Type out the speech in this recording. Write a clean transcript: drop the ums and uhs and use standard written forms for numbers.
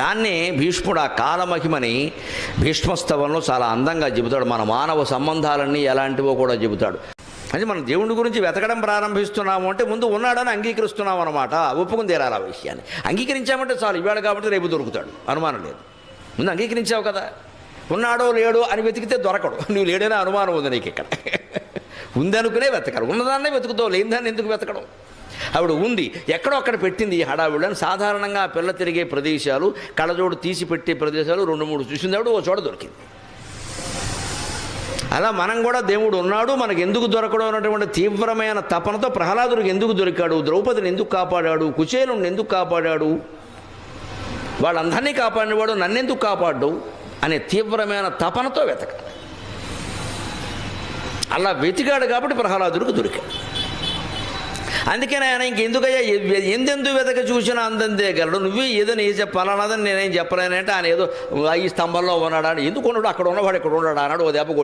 దాన్ని భీష్ముడు ఆ కాలమహిమని భీష్మస్తవంలో చాలా అందంగా చెబుతాడు. మన మానవ సంబంధాలన్నీ ఎలాంటివో కూడా చెబుతాడు. అంటే మనం దేవుడి గురించి వెతకడం ప్రారంభిస్తున్నాము అంటే ముందు ఉన్నాడని అంగీకరిస్తున్నాం అనమాట. ఒప్పుకుని తీరాలి ఆ విషయాన్ని. అంగీకరించామంటే చాలు, ఇవాళ కాబట్టి రేపు దొరుకుతాడు, అనుమానం లేదు. ముందు అంగీకరించావు కదా, ఉన్నాడో లేడో అని వెతికితే దొరకడు. నువ్వు లేడనే అనుమానం ఉంది నీకు. ఇక్కడ ఉందనుకునే వెతకడు, ఉన్నదాన్నే వెతుకుతావు, లేనిదాన్ని ఎందుకు వెతకడం? ఆవిడ ఉంది, ఎక్కడో అక్కడ పెట్టింది ఈ హడావిడని. సాధారణంగా ఆ పిల్ల తిరిగే ప్రదేశాలు, కళ్ళజోడు తీసి పెట్టే ప్రదేశాలు 2-3 చూసింది ఆవిడ, ఓ చోట దొరికింది. అలా మనం కూడా దేవుడు ఉన్నాడు, మనకు ఎందుకు దొరకడం అన్నటువంటి తీవ్రమైన తపనతో ప్రహ్లాదుడికి ఎందుకు దొరికాడు, ద్రౌపదిని ఎందుకు కాపాడాడు, కుచేలుని ఎందుకు కాపాడాడు, వాళ్ళందరినీ కాపాడినవాడు నన్నెందుకు కాపాడు అనే తీవ్రమైన తపనతో వెతకాలి. అలా వెతికాడు కాబట్టి ప్రహ్లాదుడికి దొరికాడు. అందుకని ఆయన ఇంకెందుకయ్యా ఎందెందుకు వెతక చూసినా అందంతే గలడు, నువ్వే ఏదని ఏ చెప్పాలన్నదని నేనేం చెప్పలేనంటే ఆయన ఏదో ఈ స్తంభంలో ఉన్నాడా, ఎందుకు ఉన్నాడు, అక్కడ ఉన్నవాడు ఇక్కడ ఉన్నాడా అన్నాడు. ఓ దెబ్బ